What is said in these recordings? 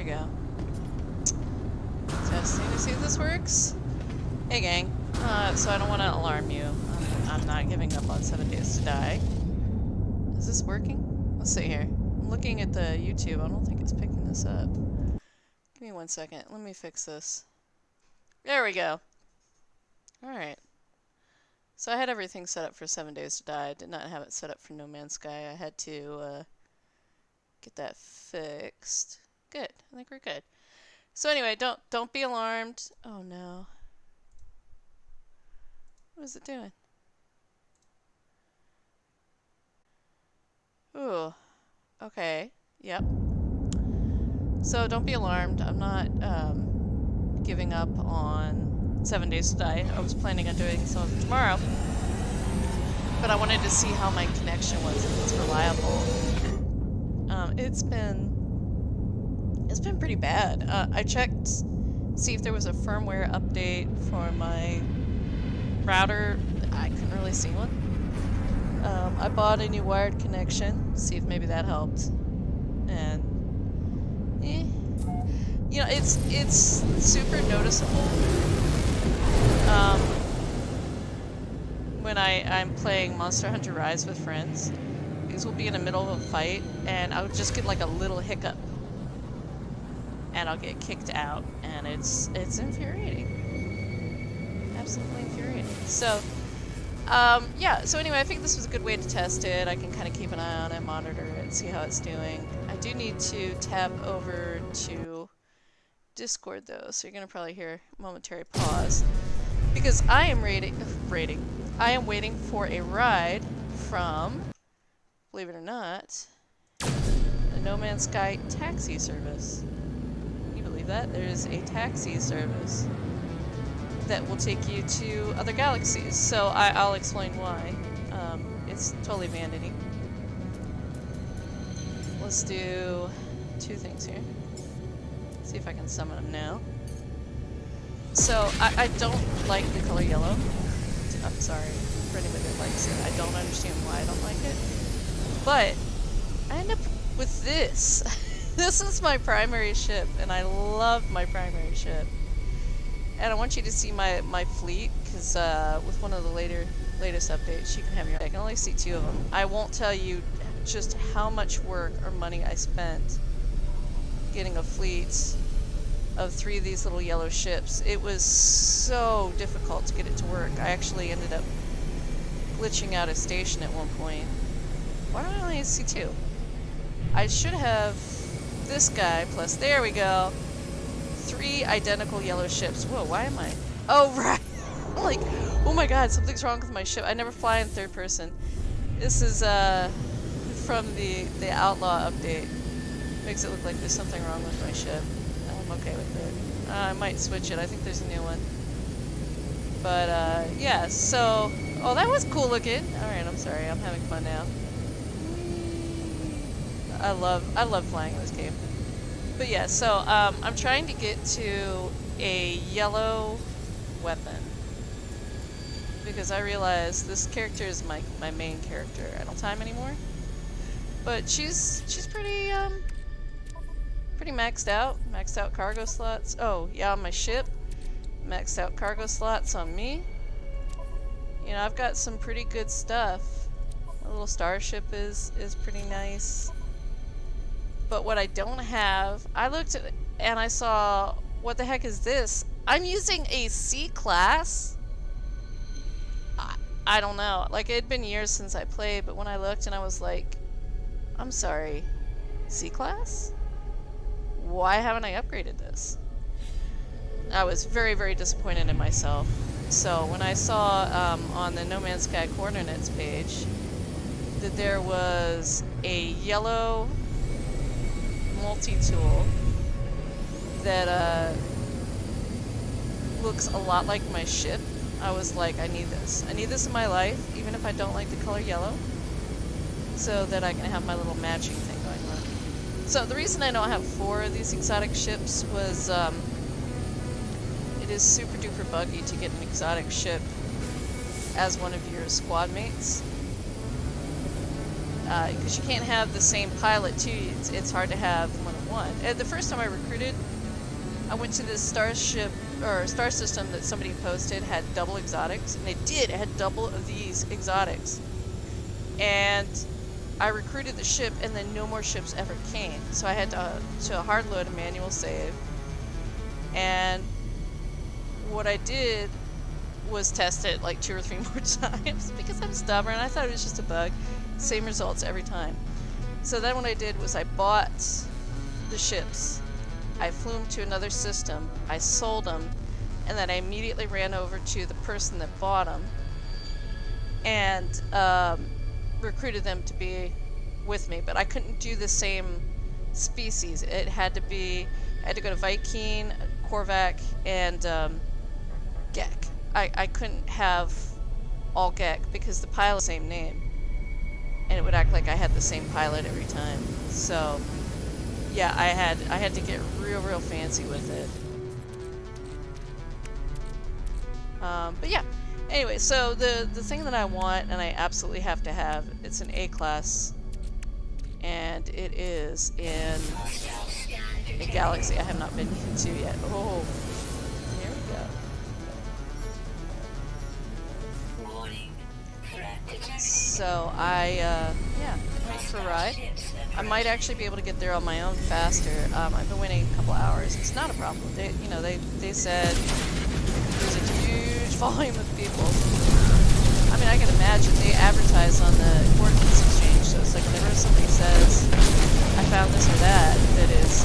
we go. Testing to see if this works. Hey gang, so I don't want to alarm you. I'm not giving up on 7 Days to Die. Is this working? Let's see here. I'm looking at the YouTube. I don't think it's picking this up. Give me 1 second. Let me fix this. There we go. Alright. So I had everything set up for 7 Days to Die. I did not have it set up for No Man's Sky. I had to get that fixed. Good. I think we're good. So anyway, don't be alarmed. Oh no. What is it doing? Ooh. Okay. Yep. So don't be alarmed. I'm not giving up on 7 Days to Die. I was planning on doing some of it tomorrow. But I wanted to see how my connection was, if it's reliable. It's been pretty bad. I checked, see if there was a firmware update for my router. I couldn't really see one. I bought a new wired connection, see if maybe that helped. And you know, it's super noticeable when I'm playing Monster Hunter Rise with friends, because we'll be in the middle of a fight and I'll just get like a little hiccup and I'll get kicked out, and it's infuriating. Absolutely infuriating. So yeah, so anyway, I think this was a good way to test it. I can kind of keep an eye on it, monitor it, see how it's doing. I do need to tab over to Discord though, so you're gonna probably hear a momentary pause, because I am I am waiting for a ride from, believe it or not, the No Man's Sky taxi service. Can you believe that? There is a taxi service that will take you to other galaxies. So I'll explain why. It's totally vanity. Let's do 2 things here. See if I can summon them now. So I don't like the color yellow. I'm sorry for anybody that likes it. I don't understand why I don't like it. But I end up with this. This is my primary ship, and I love my primary ship. And I want you to see my fleet, because with one of the latest updates, you can have your... I can only see 2 of them. I won't tell you just how much work or money I spent getting a fleet of 3 of these little yellow ships. It was so difficult to get it to work. I actually ended up glitching out a station at one point. Why do I only see 2? I should have this guy, plus there we go. 3 identical yellow ships. Whoa, why am I? Oh, right. I'm like, oh my god, something's wrong with my ship. I never fly in 3rd person. This is from the Outlaw update. Makes it look like there's something wrong with my ship. I'm okay with it. I might switch it. I think there's a new one. But yeah, so... Oh, that was cool looking. Alright, I'm sorry. I'm having fun now. I love flying in this game. But yeah, so I'm trying to get to a yellow weapon, because I realize this character is my main character. I don't time anymore, but she's pretty pretty maxed out cargo slots. Oh yeah, on my ship, maxed out cargo slots on me. You know, I've got some pretty good stuff. My little starship is pretty nice. But what I don't have, I looked at it and I saw, what the heck is this? I'm using a C-class? I don't know. Like, it had been years since I played, but when I looked and I was like, I'm sorry, C-class? Why haven't I upgraded this? I was very, very disappointed in myself. So when I saw on the No Man's Sky coordinates page that there was a yellow multi-tool that looks a lot like my ship, I was like, I need this. I need this in my life, even if I don't like the color yellow, so that I can have my little matching thing going on. So the reason I don't have 4 of these exotic ships was it is super duper buggy to get an exotic ship as one of your squad mates. because you can't have the same pilot too. It's hard to have more than one. The first time I recruited, I went to this starship or star system that somebody posted had double exotics, and it had double of these exotics. And I recruited the ship, and then no more ships ever came. So I had to hard load a manual save. And what I did was test it like 2 or 3 more times because I'm stubborn. I thought it was just a bug. Same results every time. So then what I did was I bought the ships. I flew them to another system. I sold them, and then I immediately ran over to the person that bought them and recruited them to be with me. But I couldn't do the same species. It had to be. I had to go to Vy'keen, Korvac, and Gek. I couldn't have all Gek because the pilot's the same name, and it would act like I had the same pilot every time. So yeah, I had to get real fancy with it. But yeah, anyway, so the thing that I want and I absolutely have to have, it's an A class, and it is in a galaxy I have not been into yet. Oh, here we go. So yeah, went for a ride. I might actually be able to get there on my own faster. I've been waiting a couple hours. It's not a problem. They said there's a huge volume of people. I mean, I can imagine they advertise on the coordinates exchange, so it's like whenever somebody says, I found this or that is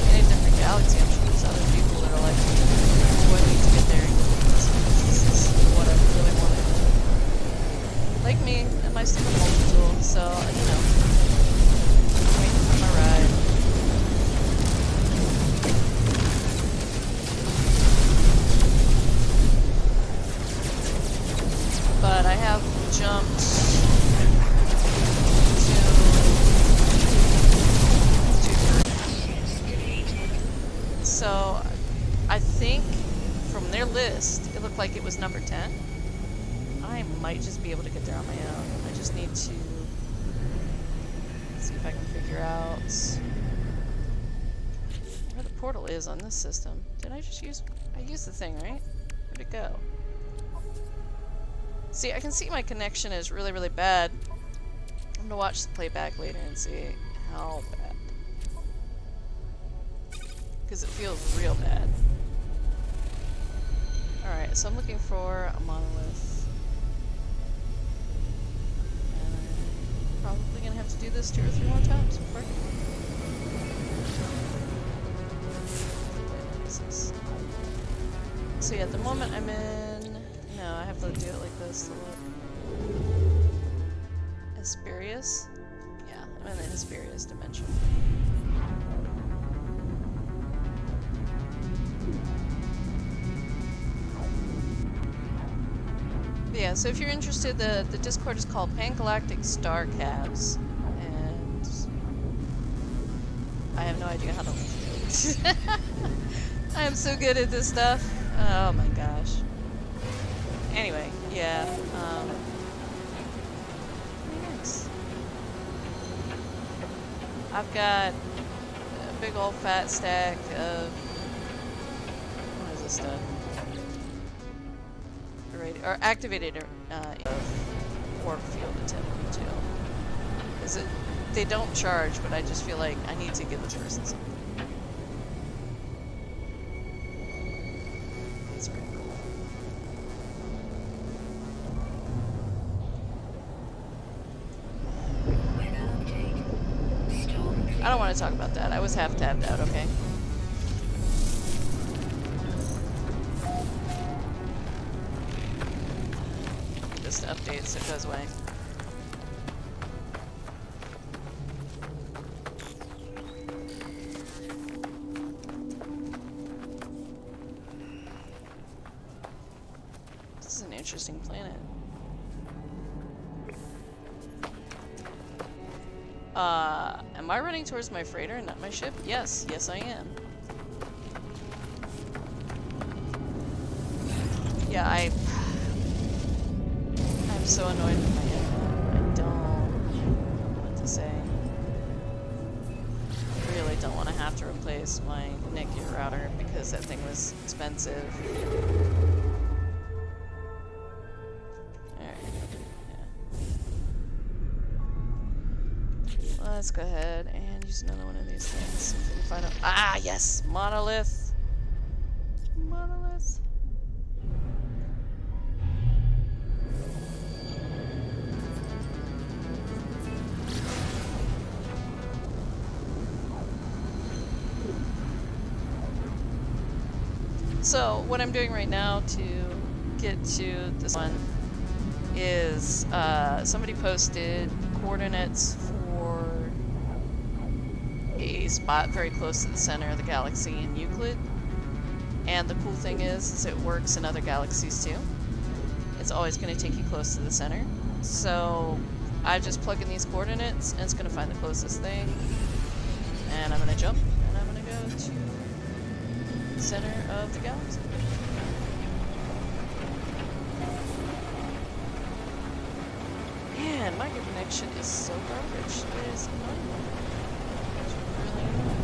in a different galaxy, I'm sure there's other people that are like, oh, I need to get there. This is what I really wanted. Like me and my stupid multi-tool, so, you know, waiting for my ride. But I have jumped to so I think from their list it looked like it was number 10. I might just be able to get there on my own. I just need to see if I can figure out where the portal is on this system. Did I just use... I used the thing, right? Where'd it go? See, I can see my connection is really bad. I'm gonna watch the playback later and see how bad. Because it feels real bad. Alright, so I'm looking for a monolith. Probably gonna have to do this 2 or 3 more times before I can. So yeah, at the moment I'm in... No, I have to do it like this to look. Hesperius? Yeah, I'm in the Hesperius dimension. Yeah, so if you're interested, the Discord is called Pangalactic Star Calves, and I have no idea how to I am so good at this stuff. Oh my gosh. Anyway, yeah, nice. I've got a big old fat stack of, what is this stuff? Or activated warp field attendant material. They don't charge, but I just feel like I need to give this person something. These are cool. I don't want to talk about that. I was half tabbed out, okay? Just to update so it goes away. This is an interesting planet. Am I running towards my freighter and not my ship? Yes, yes I am. Yeah, I'm so annoyed with my internet. I don't to say. I really don't want to have to replace my Netgear router because that thing was expensive. Alright, yeah. Let's go ahead and use another one of these things. So we can find out. Ah, yes! Monolith! Monolith. So, what I'm doing right now to get to this one is somebody posted coordinates for a spot very close to the center of the galaxy in Euclid. And the cool thing is it works in other galaxies too. It's always going to take you close to the center. So, I just plug in these coordinates and it's going to find the closest thing. And I'm going to jump and I'm going to go to center of the galaxy. Man, my connection is so garbage. It is annoying. It's really annoying.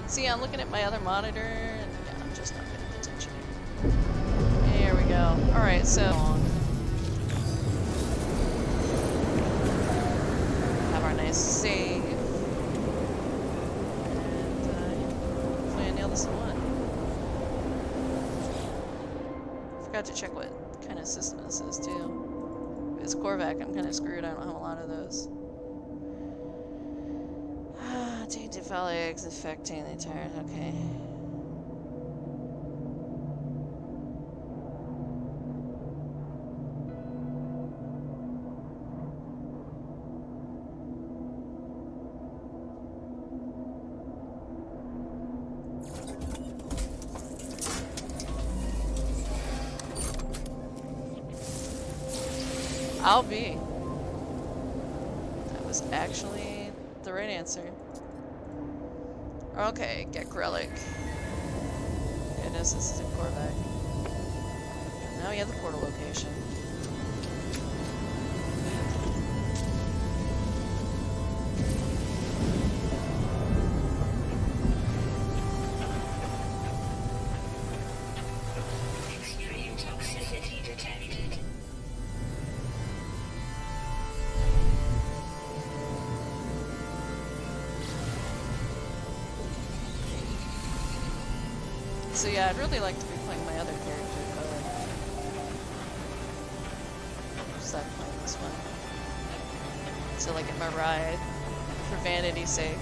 See, I'm looking at my other monitor, and yeah, I'm just not paying attention. There we go. Alright, so have our nice save. And hopefully I nail this in one. Forgot to check what kind of system this is too. If it's Korvac, I'm kinda screwed. I don't have a lot of those. Tainted foul eggs affecting the entire okay. I'll be. That was actually the right answer. Okay, get Grelic. Goodness, this is a Korvac. Now we have the portal location. Extreme toxicity detected. So yeah, I'd really like to be playing my other character, but just not playing this one. So like get my ride for vanity's sake.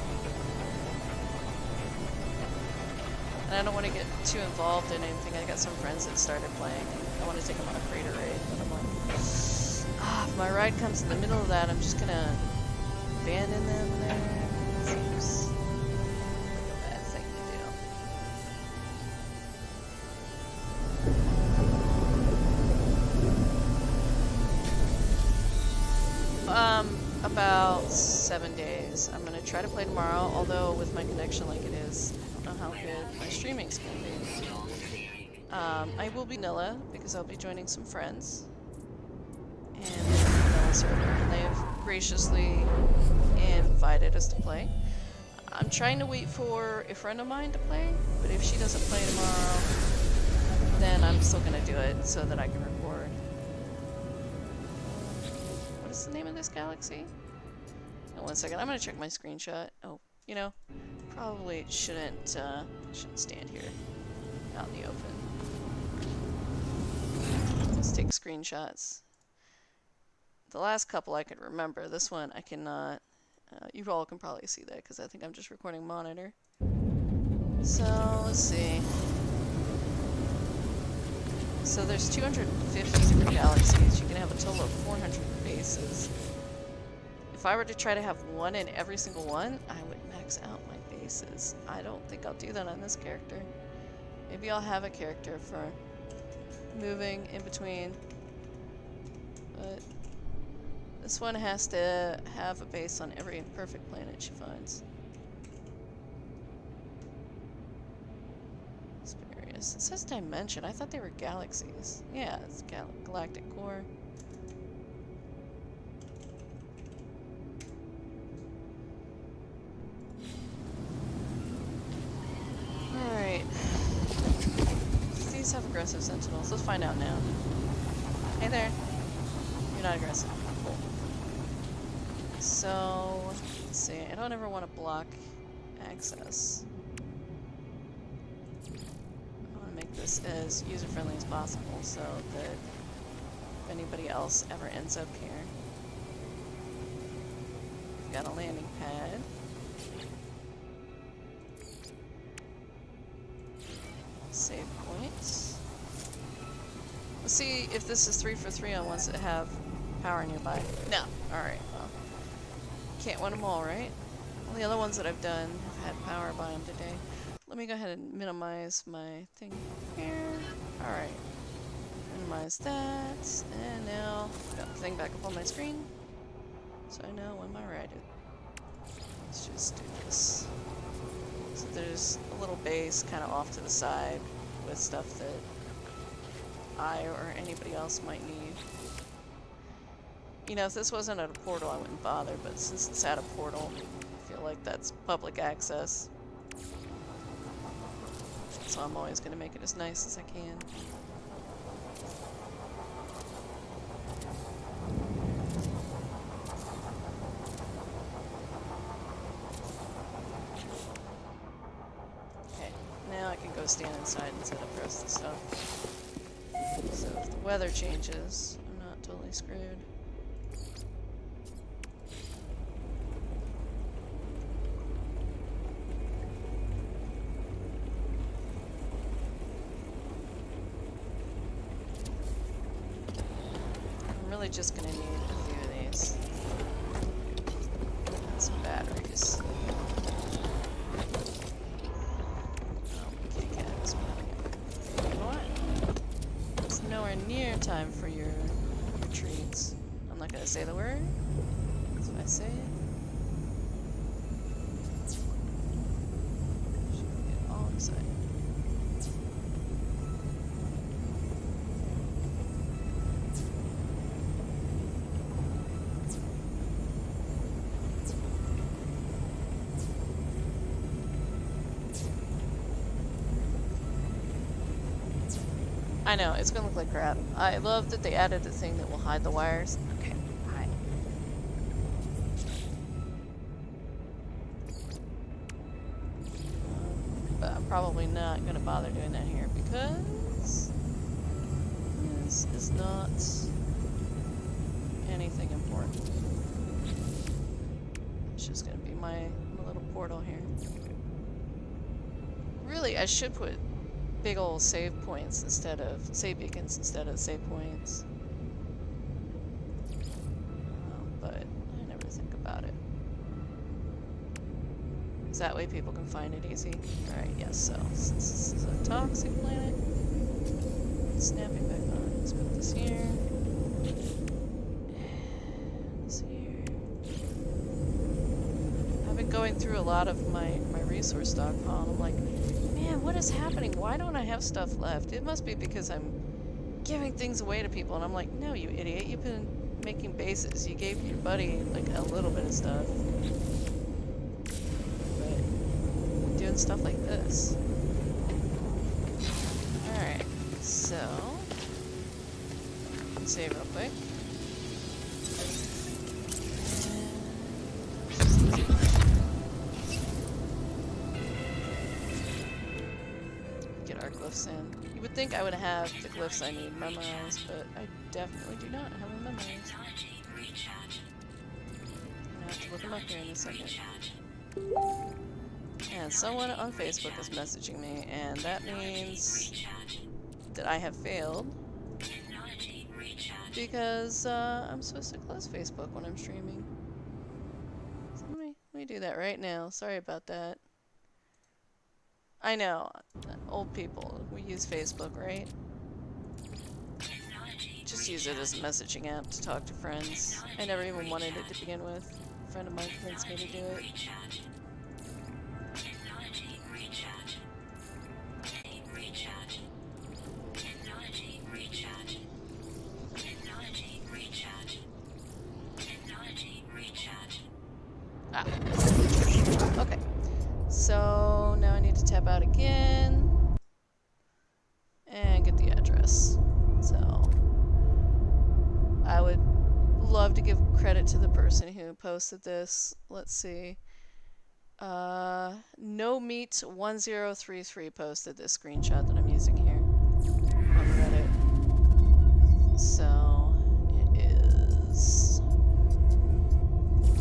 And I don't want to get too involved in anything. I got some friends that started playing. I want to take them on a crater raid, but I'm like, if my ride comes in the middle of that, I'm just gonna abandon them there. Seems like a bad thing to do. About 7 days. I'm gonna try to play tomorrow, although with my connection like it is, I don't know how good my streaming's gonna be. I will be vanilla because I'll be joining some friends and vanilla server, and they have graciously invited us to play. I'm trying to wait for a friend of mine to play, but if she doesn't play tomorrow, then I'm still gonna do it so that I can record. What is the name of this galaxy? Oh, 1 second, I'm gonna check my screenshot. Oh, you know, probably shouldn't stand here out in the open. Let's take screenshots. The last couple I could remember. This one I cannot. You all can probably see that because I think I'm just recording monitor. So let's see. So there's 250 different galaxies. You can have a total of 400 bases. If I were to try to have one in every single one, I would max out my bases. I don't think I'll do that on this character. Maybe I'll have a character for moving in between. But this one has to have a base on every imperfect planet she finds. stars. It says dimension. I thought they were galaxies. Yeah, it's galactic core. Alright. These have aggressive sentinels. Let's find out now. Hey there. You're not aggressive. Cool. So, let's see. I don't ever want to block access. I want to make this as user-friendly as possible so that if anybody else ever ends up here. We've got a landing pad. Save points. Let's see if this is 3 for 3 on ones that have power nearby. No. Alright, well. Can't win them all, right? All the other ones that I've done have had power by them today. Let me go ahead and minimize my thing here. Alright. Minimize that. And now, got the thing back up on my screen. So I know when my ride is. Let's just do this. So there's a little base kind of off to the side with stuff that I or anybody else might need. You know, if this wasn't at a portal, I wouldn't bother, but since it's at a portal, I feel like that's public access. So I'm always going to make it as nice as I can. Okay, now I can go stand inside and set up the rest of the stuff. So if the weather changes, I'm not totally screwed. I'm really just gonna need a few of these. And some batteries. Kitty cat is what? You know what? It's nowhere near time for your treats. I'm not gonna say the word. So if I say it. She'll get all excited. I know, it's gonna look like crap. I love that they added a thing that will hide the wires. Okay, hide. But I'm probably not gonna bother doing that here because this is not anything important. It's just gonna be my little portal here. Really, I should put big old save points instead of save beacons instead of save points. But I never think about it. Is that way people can find it easy? Alright, yes, so since this is a toxic planet, snapping back on. Let's put this here. This here. I've been going through a lot of my resource stockpile and I'm like, man, what is happening? Why don't I have stuff left? It must be because I'm giving things away to people. And I'm like, no, you idiot. You've been making bases. You gave your buddy, like, a little bit of stuff. But doing stuff like this. Alright, so save real quick. Glyphs in. You would think I would have the glyphs I need memorized, but I definitely do not have them memorized. I have to look them up here in a second. And someone on Facebook is messaging me, and that means that I have failed because I'm supposed to close Facebook when I'm streaming. So let me do that right now. Sorry about that. I know, old people, we use Facebook, right? Just use it as a messaging app to talk to friends. I never even wanted it to begin with. A friend of mine convinced me to do it. this. So I would love to give credit to the person who posted this. Let's see. No Meat 1033 posted this screenshot that I'm using here on Reddit. So it is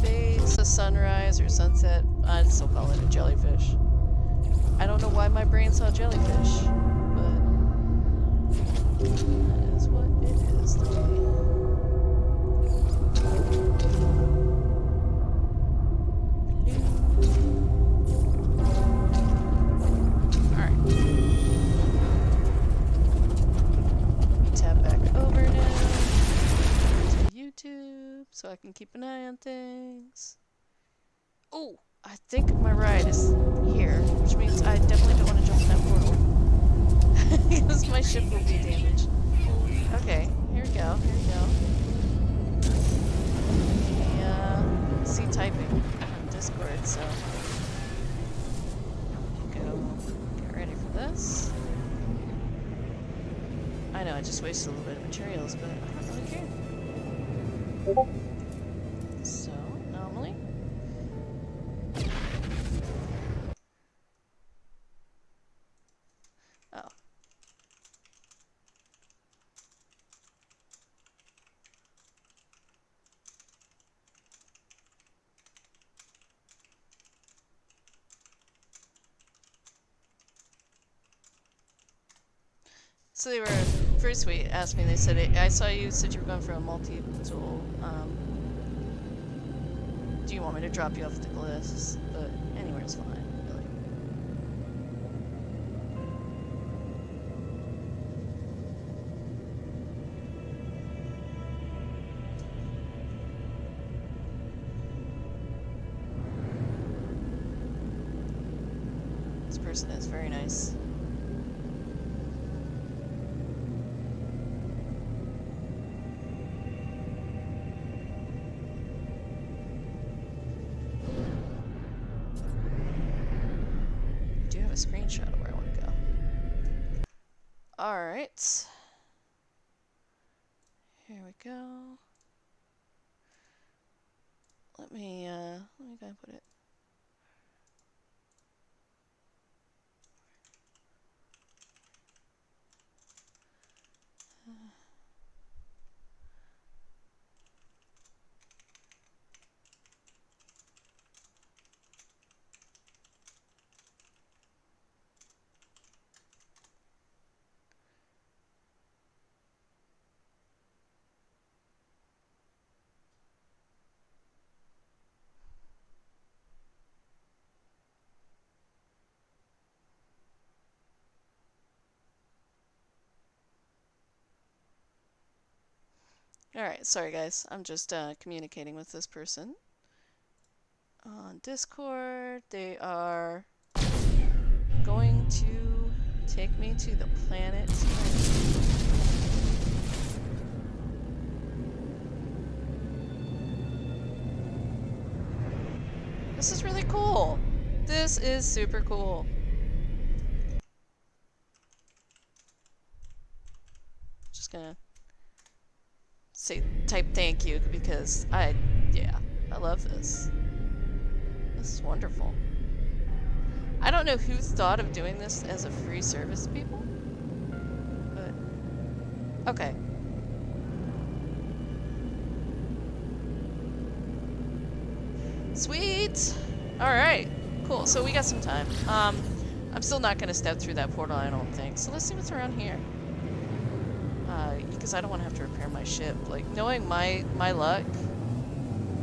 face a sunrise or sunset. I'd still call it a jellyfish. I don't know why my brain saw jellyfish, but that is what it is to me. Alright. Tab back over now to YouTube so I can keep an eye on things. Oh, I think my ride is here, which means I definitely don't want to jump in that portal. Because my ship will be damaged. Okay, here we go, here we go. See typing on Discord, so go get ready for this. I know I just wasted a little bit of materials, but I don't really care. So, anomaly. Oh. So they were very sweet, asked me, they said, I saw you said you were going for a multi-tool, do you want me to drop you off at the glyphs? But anywhere's fine, really. This person is very nice. Screenshot of where I want to go. Alright. Here we go. Let me go and put it. Alright, sorry guys. I'm just communicating with this person on Discord. They are going to take me to the planet. This is really cool. This is super cool. Just gonna type thank you because I love this. This is wonderful. I don't know who thought of doing this as a free service, people, but okay. Sweet. All right, cool. So we got some time. I'm still not gonna step through that portal, I don't think. So let's see what's around here. Because I don't want to have to repair my ship. Like, knowing my luck,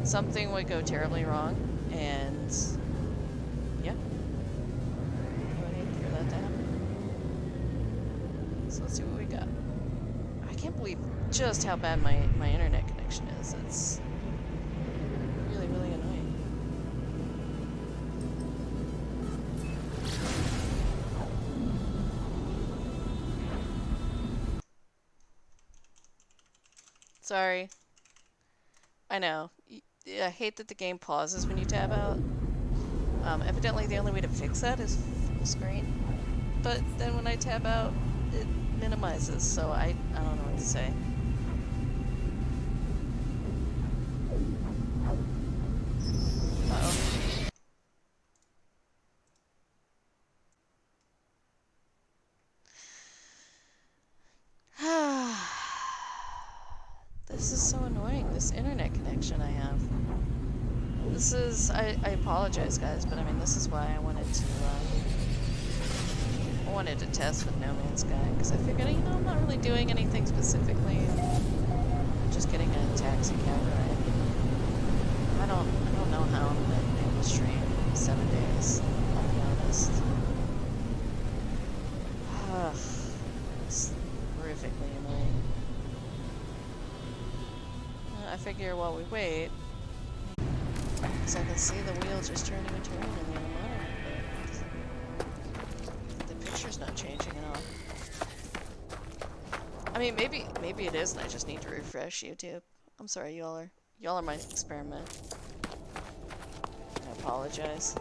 something would go terribly wrong, and yeah. I would hate for that to happen. So let's see what we got. I can't believe just how bad my internet connection is. It's really, really annoying. Sorry. I know. I hate that the game pauses when you tab out. Evidently the only way to fix that is full screen. But then when I tab out, it minimizes, so I don't know what to say. Uh-oh. This is so annoying, this internet connection I have. This is, I apologize guys, but I mean this is why I wanted to test with No Man's Sky, because I figured, you know, I'm not really doing anything specifically. I'm just getting a taxi cab ride. I don't know how I'm gonna be able to stream 7 days, I'll be honest. It's horrifically annoying. I figure while we wait, because I can see the wheel just turning and turning in the other monitor, but the picture's not changing at all. I mean, maybe it is, and I just need to refresh YouTube. I'm sorry, y'all are my experiment. I apologize.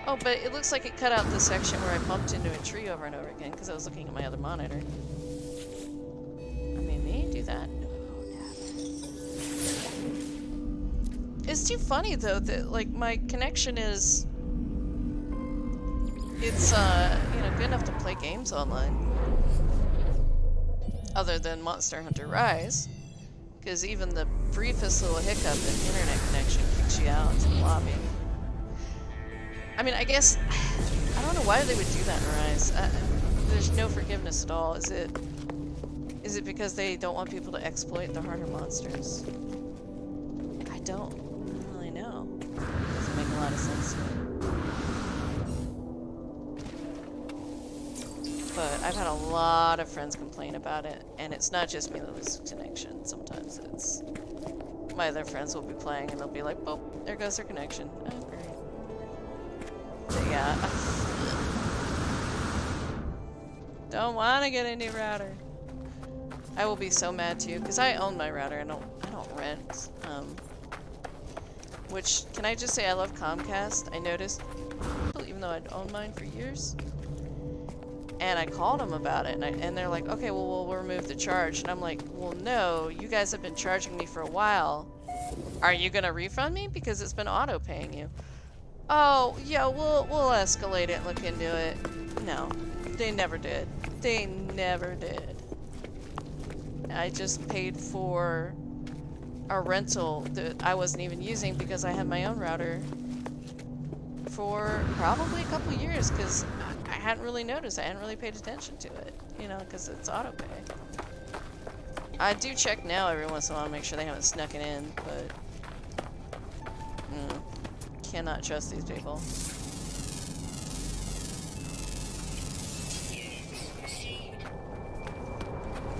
Oh, but it looks like it cut out the section where I bumped into a tree over and over again because I was looking at my other monitor. I mean, may do that? It's too funny though that like my connection is, it's you know, good enough to play games online. Other than Monster Hunter Rise, because even the briefest little hiccup in internet connection kicks you out to the lobby. I mean, I guess I don't know why they would do that in Rise. There's no forgiveness at all. Is it because they don't want people to exploit the harder monsters? I don't really know. Doesn't make a lot of sense to me. But I've had a lot of friends complain about it, and it's not just me that loses connection. Sometimes it's my other friends will be playing and they'll be like, "Oh, there goes their connection." Oh, great. But yeah. Don't want to get a new router. I will be so mad too, because I own my router. I don't rent. Which, can I just say I love Comcast? I noticed, even though I'd owned mine for years. And I called them about it, and they're like, okay, well, we'll remove the charge. And I'm like, well, no, you guys have been charging me for a while. Are you gonna refund me? Because it's been auto-paying you. Oh, yeah, we'll escalate it and look into it. No, they never did. They never did. I just paid for a rental that I wasn't even using because I had my own router for probably a couple years, because I hadn't really noticed. I hadn't really paid attention to it, you know, because it's auto pay. I do check now every once in a while to make sure they haven't snuck it in, but cannot trust these people.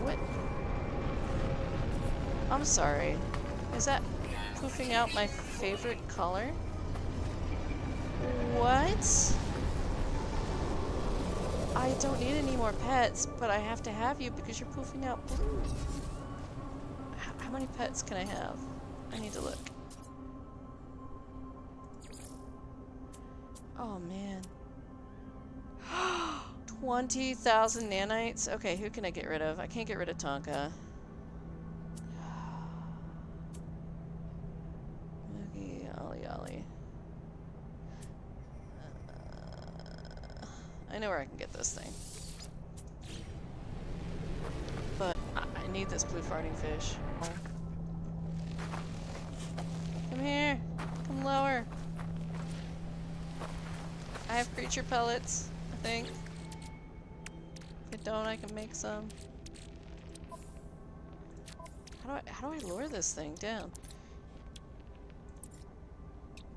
What? I'm sorry. Is that poofing out my favorite color? What? I don't need any more pets, but I have to have you because you're poofing out blue. How many pets can I have? I need to look. Oh man. 20,000 nanites? Okay, who can I get rid of? I can't get rid of Tonka. Moogie, Ollie. I know where I can get this thing. But I need this blue farting fish. Come here. Come lower. I have creature pellets, I think. If I don't, I can make some. How do I lure this thing down?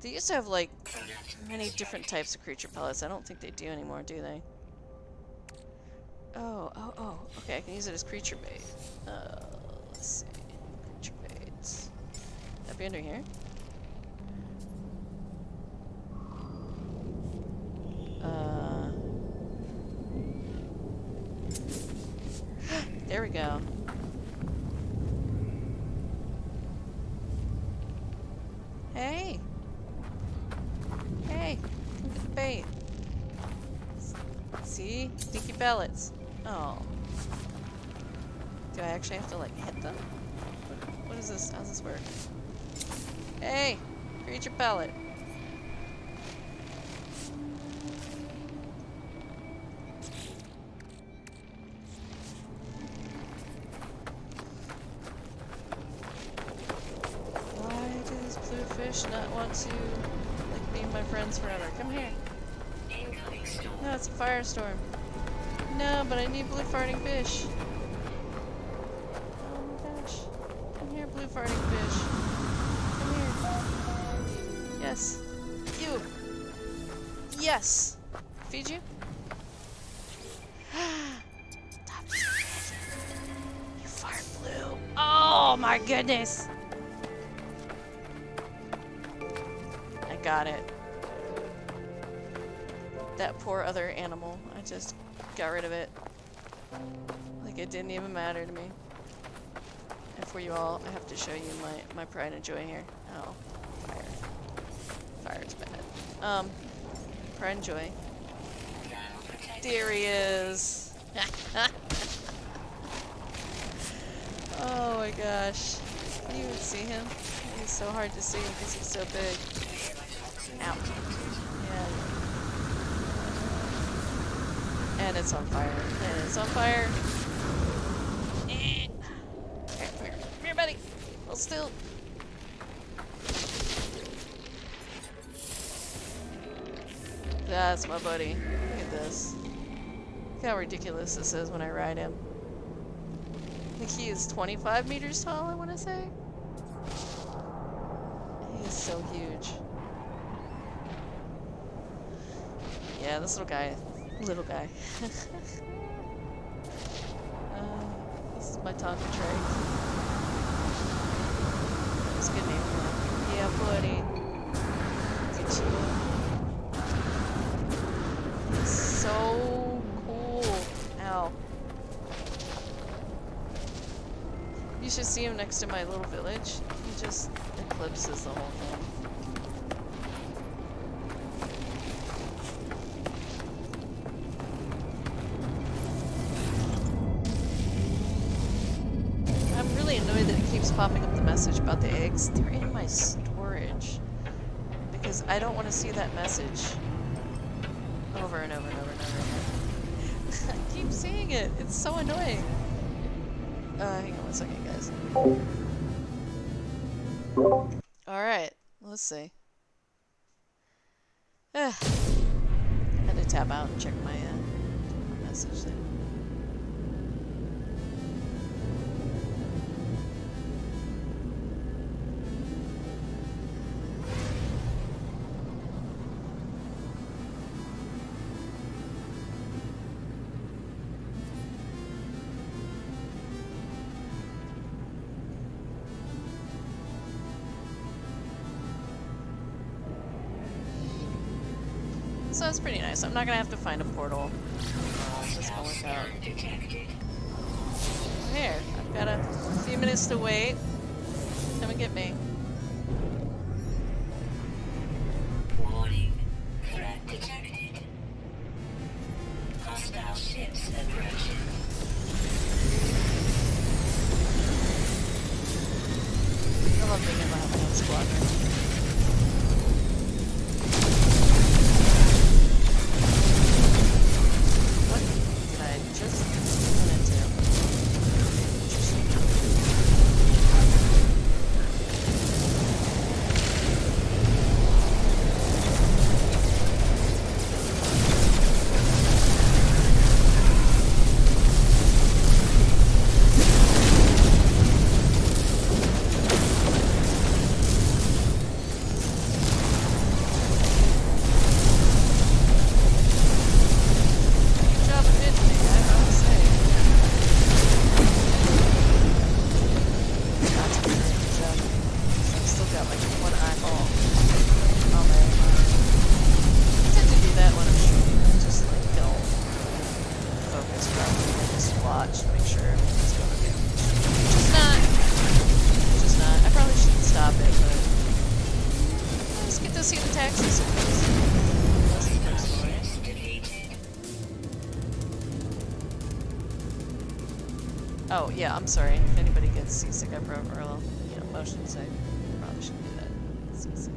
They used to have like many different types of creature pellets. I don't think they do anymore, do they? Oh. Okay, I can use it as creature bait. Let's see. Creature baits. That'd be under here. There we go. Hey! Hey! Come get the bait. See? Stinky pellets. Oh. Do I actually have to like hit them? What is this? How's this work? Hey! Creature palette. Why does Bluefish not want to like be my friends forever? Come here. Incoming storm. No, it's a firestorm. No, but I need blue farting fish. Oh my gosh. Come here, blue farting fish. Come here. Yes. You. Yes. Feed you? Stop doing it. You fart blue. Oh my goodness. I got it. That poor other animal. I just got rid of it. Like it didn't even matter to me. And for you all, I have to show you my pride and joy here. Oh, fire. Fire's bad. Pride and joy. There he is. Oh my gosh. Can you even see him? He's so hard to see because he's so big. Ow. Yeah. And it's on fire. And it's on fire. Come here, buddy. Hold still. That's my buddy. Look at this. Look how ridiculous this is when I ride him. I think he is 25 meters tall, I want to say. He is so huge. Yeah, this little guy. Little guy. This is my Tonka tray. That's a good name for him. Yeah, buddy. Look at you. He's so cool. Ow. You should see him next to my little village. He just eclipses the whole thing. I'm really annoyed that it keeps popping up the message about the eggs. They're in my storage. Because I don't want to see that message over and over and over and over again. I keep seeing it. It's so annoying. Hang on one second, guys. Alright, let's see. Had to tap out and check my message there. So that's pretty nice. I'm not gonna have to find a portal. This will work out. Here, I've got a few minutes to wait. Come and get me. Warning. Threat detected. Hostile ships approaching. I love being in my own squadron. Oh, yeah, I'm sorry. If anybody gets seasick after or, you know, motion sick, probably shouldn't do that. Seasick.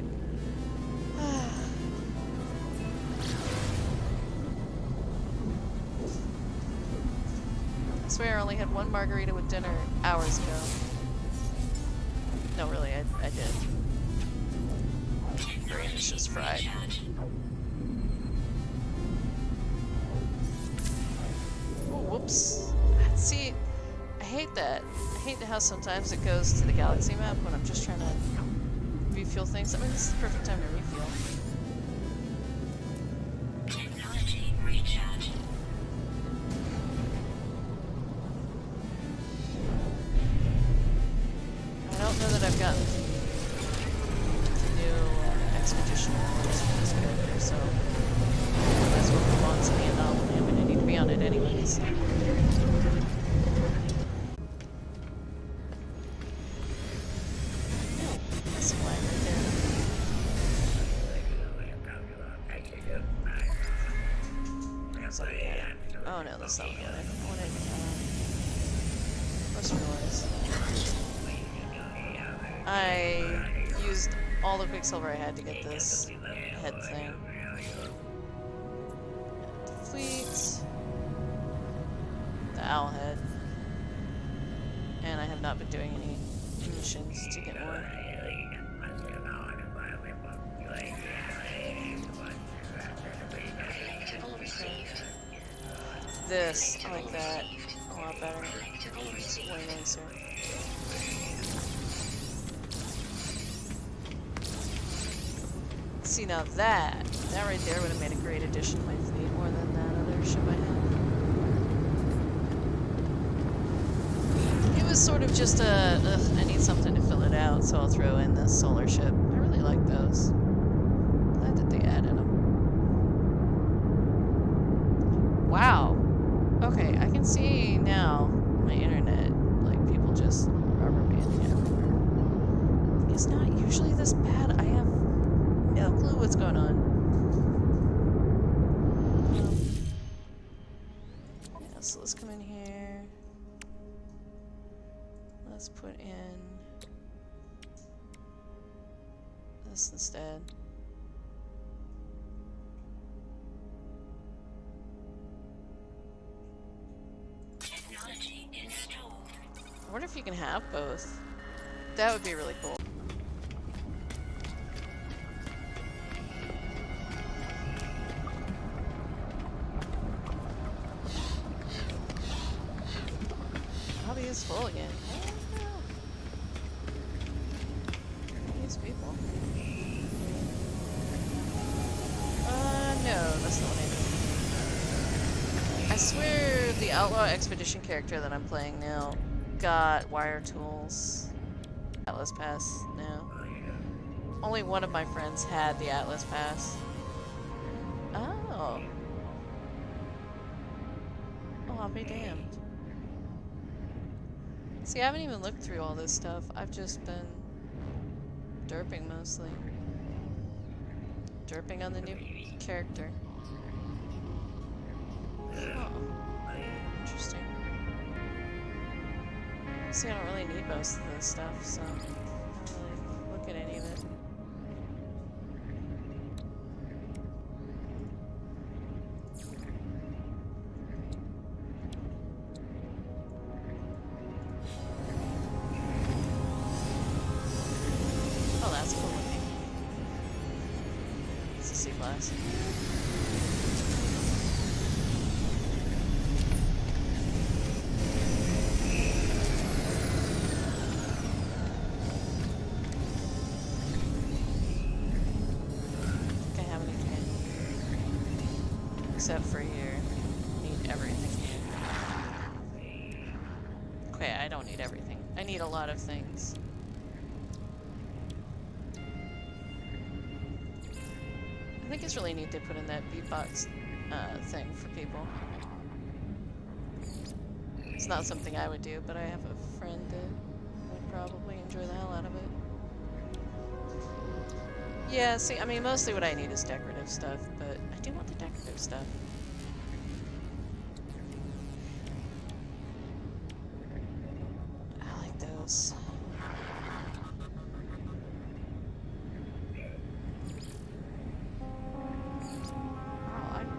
I swear I only had one margarita with dinner hours ago. No, really, I did. Brain is just fried. Oh, whoops. See, I hate that. I hate how sometimes it goes to the galaxy map when I'm just trying to refuel things. I mean, this is the perfect time to refuel. Technology recharge. I don't know that I've gotten the new expedition rewards for this character, so I might as well move on to the anomaly. I'm gonna need to be on it anyways. That's a line right there. Oh no, that's not what I wanted. I wanted, what's rewards? I used all the Quicksilver I had to get this head thing. Fleet. The owl head. And I have not been doing any missions to get more. Collectible received. This, I like that a lot better. Collectible It's received. way nicer. See, now that right there would have made a great addition to my fleet, more than that other ship I had. It was sort of just a, ugh, I need something to fill it out, so I'll throw in this solar ship. I really like those. Glad that they added them. Wow. Okay, I can see now my internet, like people just rubber banding everywhere. It's not usually this bad. I have no clue what's going on. Yeah, so let's come in here. Let's put in this instead. Technology installed. I wonder if you can have both. That would be really cool. Hobby is full again. Oh, no. These people. No, that's not what I need. I swear the Outlaw Expedition character that I'm playing now got wire tools. Atlas Pass now. Only one of my friends had the Atlas Pass. Oh. Oh, I'll be damned. See, I haven't even looked through all this stuff. I've just been derping mostly. Derping on the new character. Oh. Interesting. See, I don't really need most of this stuff, so I don't really look at any of it. Oh, that's cool looking. It's a C-class. Except for here. Need everything here. Okay, I don't need everything. I need a lot of things. I think it's really neat they put in that beatbox thing for people. It's not something I would do, but I have a friend that would probably enjoy the hell out of it. Yeah, see, I mean, mostly what I need is decorative stuff, but I do want the decorative stuff. else. Wow, I'm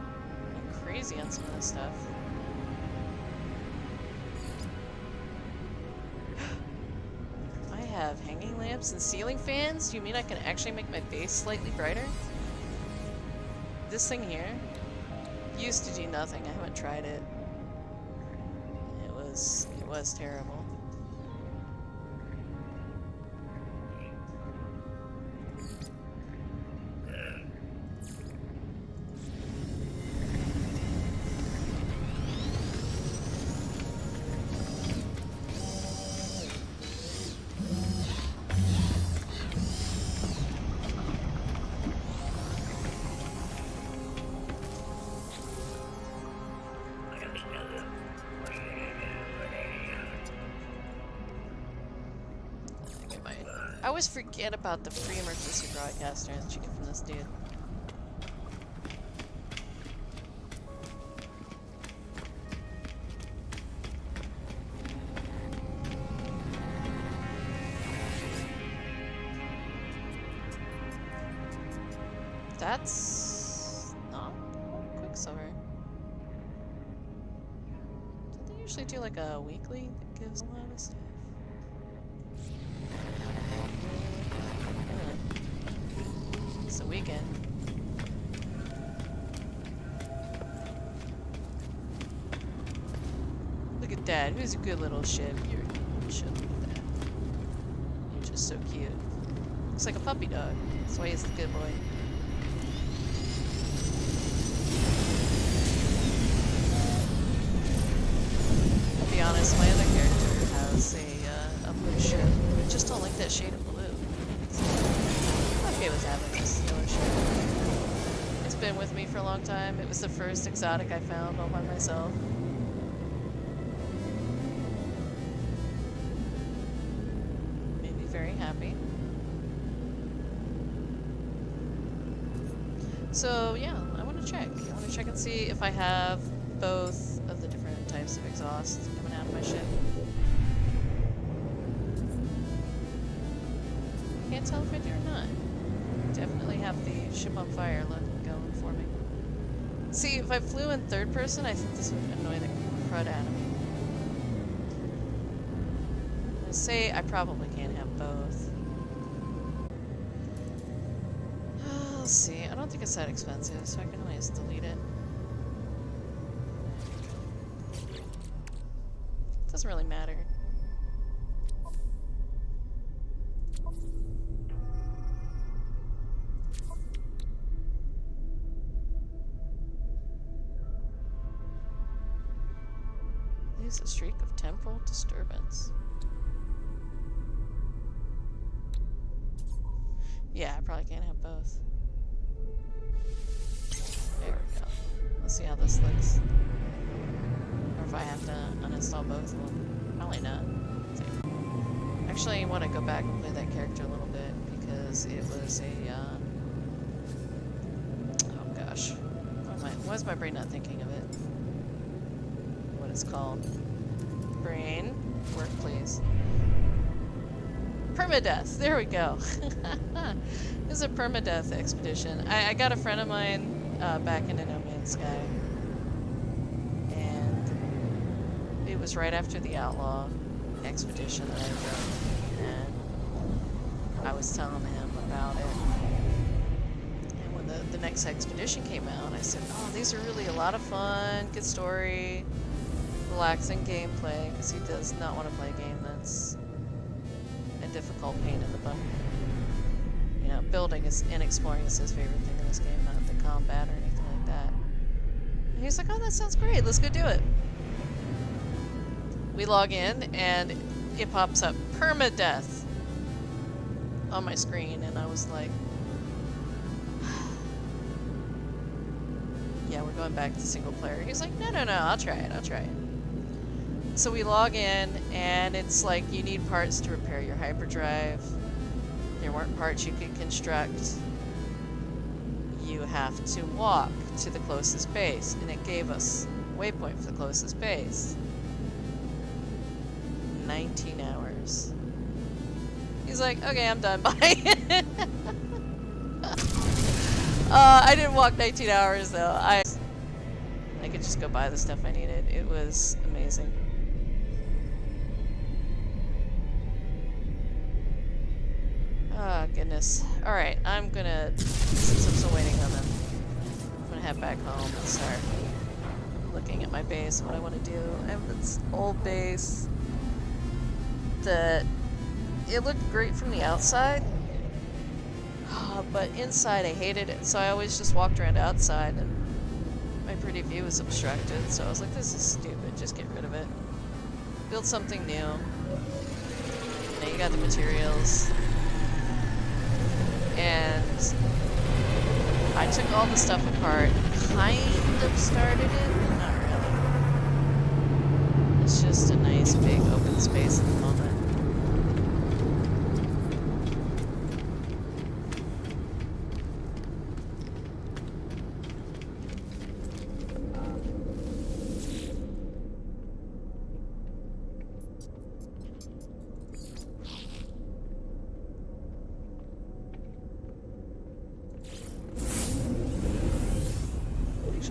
crazy on some of this stuff. I have hanging lamps and ceiling fans? You mean I can actually make my base slightly brighter? This thing here used to do nothing. I haven't tried it. It was terrible. I always forget about the free emergency broadcaster that you get from this dude. That's not Quicksilver. Don't they usually do like a weekly that gives a lot of stuff? It's a weekend. Look at that. Who's a good little ship? You're a good little ship. Look at that. You're just so cute. Looks like a puppy dog. That's why he's the good boy. To be honest, my other character has a blue ship. I just don't like that shade of blue. I'm okay with having this yellow ship. It's been with me for a long time. It was the first exotic I found all by myself. Made me very happy. So yeah, I want to check. I want to check and see if I have both of the different types of exhaust coming out of my ship. Can't tell if I do or not. Definitely have the ship on fire look going for me. See, if I flew in third person, I think this would annoy the crud out of me. I say I probably can't have both. Let's see. I don't think it's that expensive, so I can always delete it. Doesn't really matter. Leaves a streak of temporal disturbance. Yeah, I probably can't have both. There we go. Let's see how this looks. Or if I have to uninstall both of them. Probably not. Actually, I want to go back and play that character a little bit because it was a, oh gosh. Why is my brain not thinking of it? What it's called. Brain. Work, please. Permadeath. There we go. This is a permadeath expedition. I got a friend of mine back into No Man's Sky. And it was right after the Outlaw expedition that I wrote. And I was telling him about it. And when the next expedition came out, I said, oh, these are really a lot of fun, good story, relaxing gameplay, because he does not want to play a game that's a difficult pain in the butt. You know, building and exploring is his favorite thing in this game, not the combat or anything like that. And he's like, oh, that sounds great, let's go do it. We log in, and it pops up permadeath on my screen, and I was like, yeah, we're going back to single player. He's like, no, I'll try it. So we log in, and it's like you need parts to repair your hyperdrive. There weren't parts you could construct. You have to walk to the closest base, and it gave us a waypoint for the closest base. 19 hours. He's like, okay, I'm done. Bye. I didn't walk 19 hours though. I could just go buy the stuff I needed. It was amazing. Oh, goodness. Alright, I'm gonna, since I'm still waiting on them, I'm gonna head back home and start looking at my base and what I want to do. I have this old base that it looked great from the outside, but inside I hated it, so I always just walked around outside and my pretty view was obstructed, so I was like, this is stupid, just get rid of it. Build something new. You know, you got the materials. And I took all the stuff apart, kind of started it, but not really. It's just a nice big open space at the moment.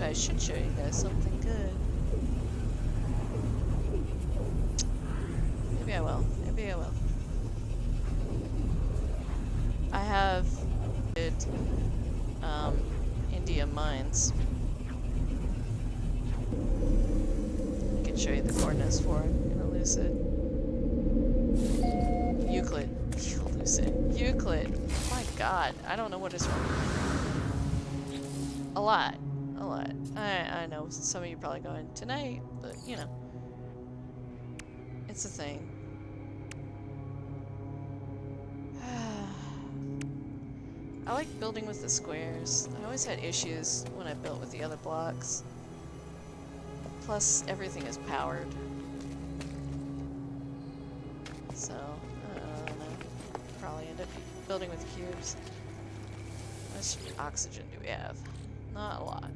I should show you guys something good. Maybe I will. Maybe I will. I have India Mines. I can show you the coordinates for it in Elucid. Euclid. Elucid. Euclid. Oh my god. I don't know what is wrong. A lot. A lot. I know some of you probably going tonight, but you know. It's a thing. I like building with the squares. I always had issues when I built with the other blocks. Plus, everything is powered. So, I don't know. Probably end up building with cubes. How much oxygen do we have? Not a lot.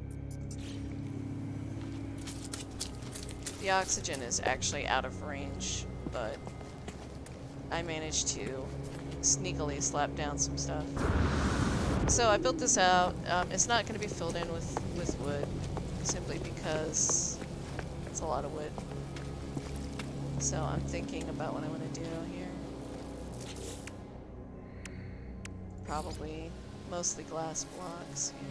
The oxygen is actually out of range, but I managed to sneakily slap down some stuff. So I built this out. It's not going to be filled in with wood, simply because it's a lot of wood. So I'm thinking about what I want to do here. Probably mostly glass blocks here.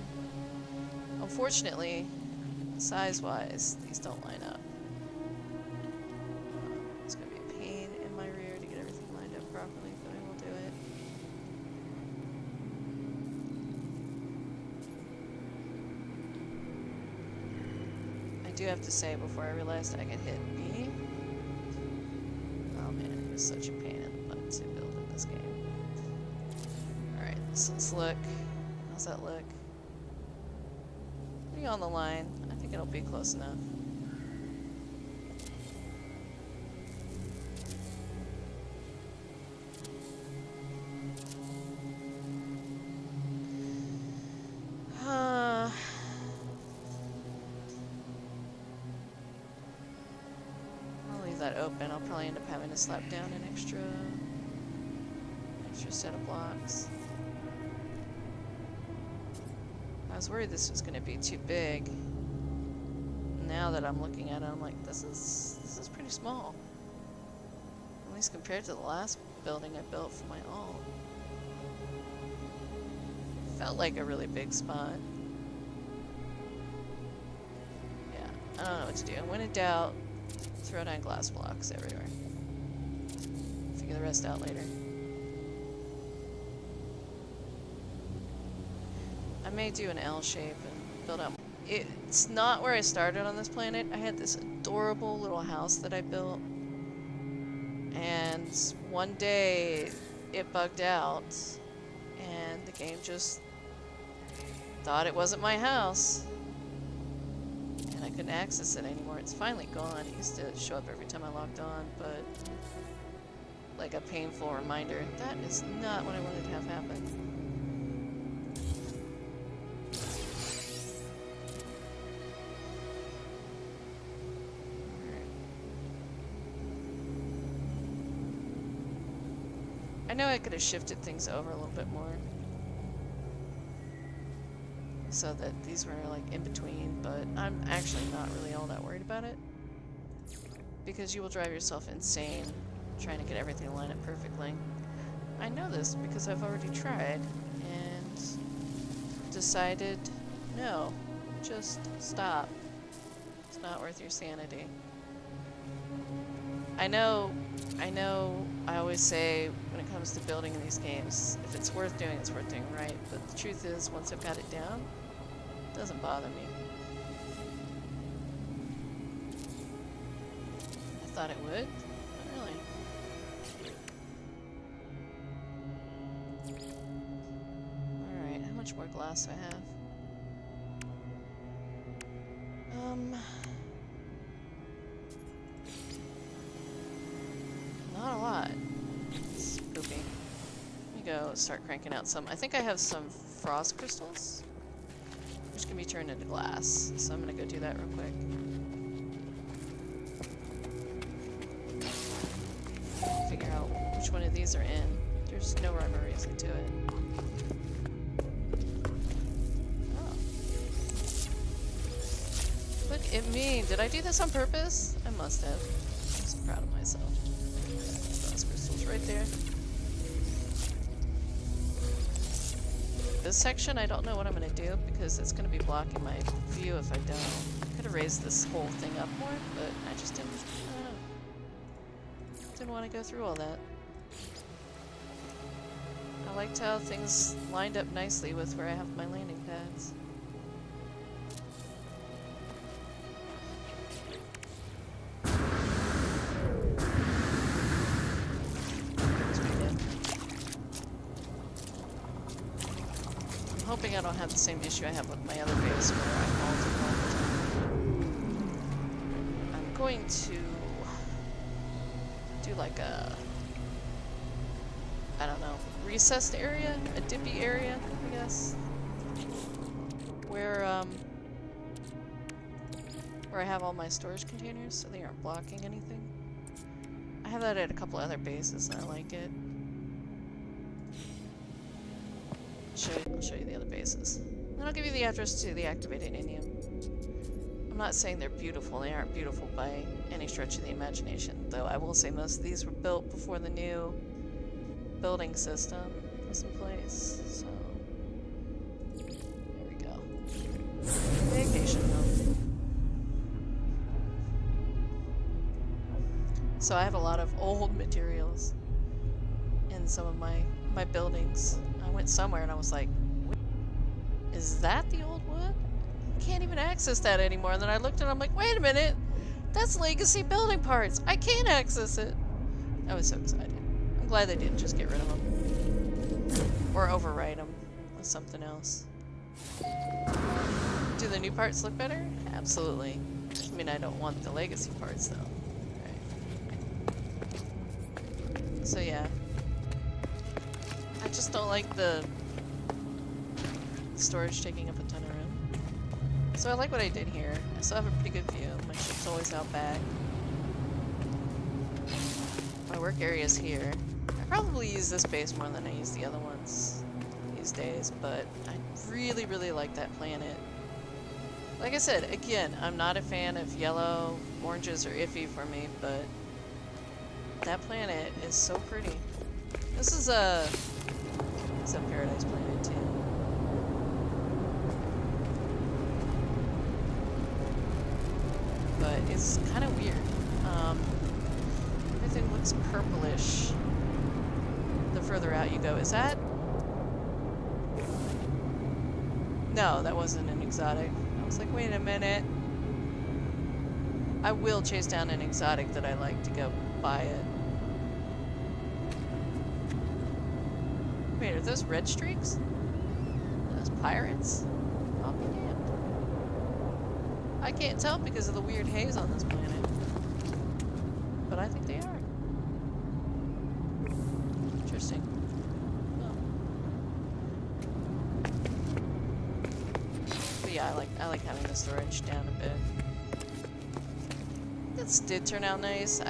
Unfortunately, size-wise, these don't line up. It's going to be a pain in my rear to get everything lined up properly, but I will do it. I do have to say, before I realized I could hit B. Oh man, it was such a pain in the butt to build in this game. Alright, so let's look. How's that look? Pretty on the line. I think it'll be close enough. That open, I'll probably end up having to slap down an extra set of blocks. I was worried this was going to be too big. Now that I'm looking at it, I'm like, this is pretty small. At least compared to the last building I built for my alt. Felt like a really big spot. Yeah, I don't know what to do. When in doubt, throw down glass blocks everywhere. Figure the rest out later. I may do an L shape and build up. It's not where I started on this planet. I had this adorable little house that I built. And one day it bugged out and the game just thought it wasn't my house. I couldn't access it anymore. It's finally gone. It used to show up every time I logged on, but like a painful reminder, that is not what I wanted to have happen. I know I could have shifted things over a little bit more so that these were like in between, but I'm actually not really all that worried about it because you will drive yourself insane trying to get everything to line up perfectly. I know this because I've already tried and decided, no, just stop. It's not worth your sanity. I know, I always say when it comes to building in these games, if it's worth doing, it's worth doing right. But the truth is, once I've got it down, it doesn't bother me. I thought it would, not really. Alright, how much more glass do I have? Not a lot. It's poopy. Let me go start cranking out some. I think I have some frost crystals, which can be turned into glass. So I'm gonna go do that real quick. Figure out which one of these are in. There's no rhyme or reason to it. Oh. Look at me. Did I do this on purpose? I must have. I'm so proud of myself. Frost crystals right there. This section, I don't know what I'm going to do because it's going to be blocking my view if I don't. I could have raised this whole thing up more, but I just didn't, I don't know. Didn't want to go through all that. I liked how things lined up nicely with where I have my landing pads. Hoping I don't have the same issue I have with my other base where I vaulted all the time. I'm going to do like a, I don't know, recessed area, a dippy area, I guess, where I have all my storage containers so they aren't blocking anything. I have that at a couple other bases and I like it. I'll show you the other bases. And I'll give you the address to the activated Indium. I'm not saying they're beautiful. They aren't beautiful by any stretch of the imagination. Though I will say most of these were built before the new building system was in place. So, there we go. Vacation home. So I have a lot of old materials in some of my buildings. I went somewhere and I was like, is that the old wood? I can't even access that anymore. And then I looked and I'm like, wait a minute, that's legacy building parts. I can't access it. I was so excited. I'm glad they didn't just get rid of them. Or overwrite them with something else. Do the new parts look better? Absolutely. I mean, I don't want the legacy parts though. Right. So yeah. I just don't like the storage taking up a ton of room. So I like what I did here. I still have a pretty good view. My ship's always out back. My work area's here. I probably use this base more than I use the other ones these days, but I really, really like that planet. Like I said, again, I'm not a fan of yellow. Oranges are iffy for me, but that planet is so pretty. This is a Paradise Planet too. But it's kind of weird. Everything looks purplish the further out you go. Is that? No, that wasn't an exotic. I was like, wait a minute. I will chase down an exotic that I like to go buy it. Wait, are those red streaks? Are those pirates? I'll be damned. I can't tell because of the weird haze on this planet. But I think they are. Interesting. Oh. But yeah, I like having the storage down a bit. This did turn out nice.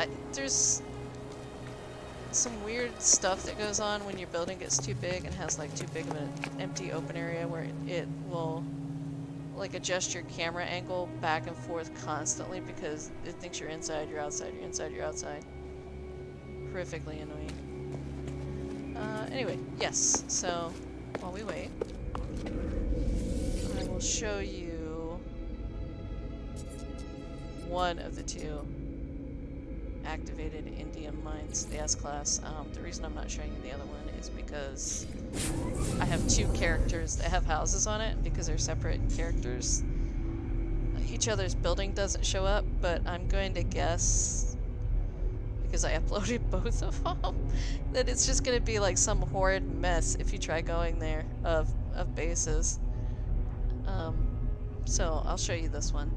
some weird stuff that goes on when your building gets too big and has like too big of an empty open area where it will like adjust your camera angle back and forth constantly because it thinks you're inside, you're outside, you're inside, you're outside. Horrifically annoying. Anyway, yes, so while we wait, I will show you one of the two activated indium mines, the S-Class. The reason I'm not showing you the other one is because I have two characters that have houses on it, and because they're separate characters, each other's building doesn't show up, but I'm going to guess, because I uploaded both of them, that it's just going to be like some horrid mess if you try going there of bases. So I'll show you this one.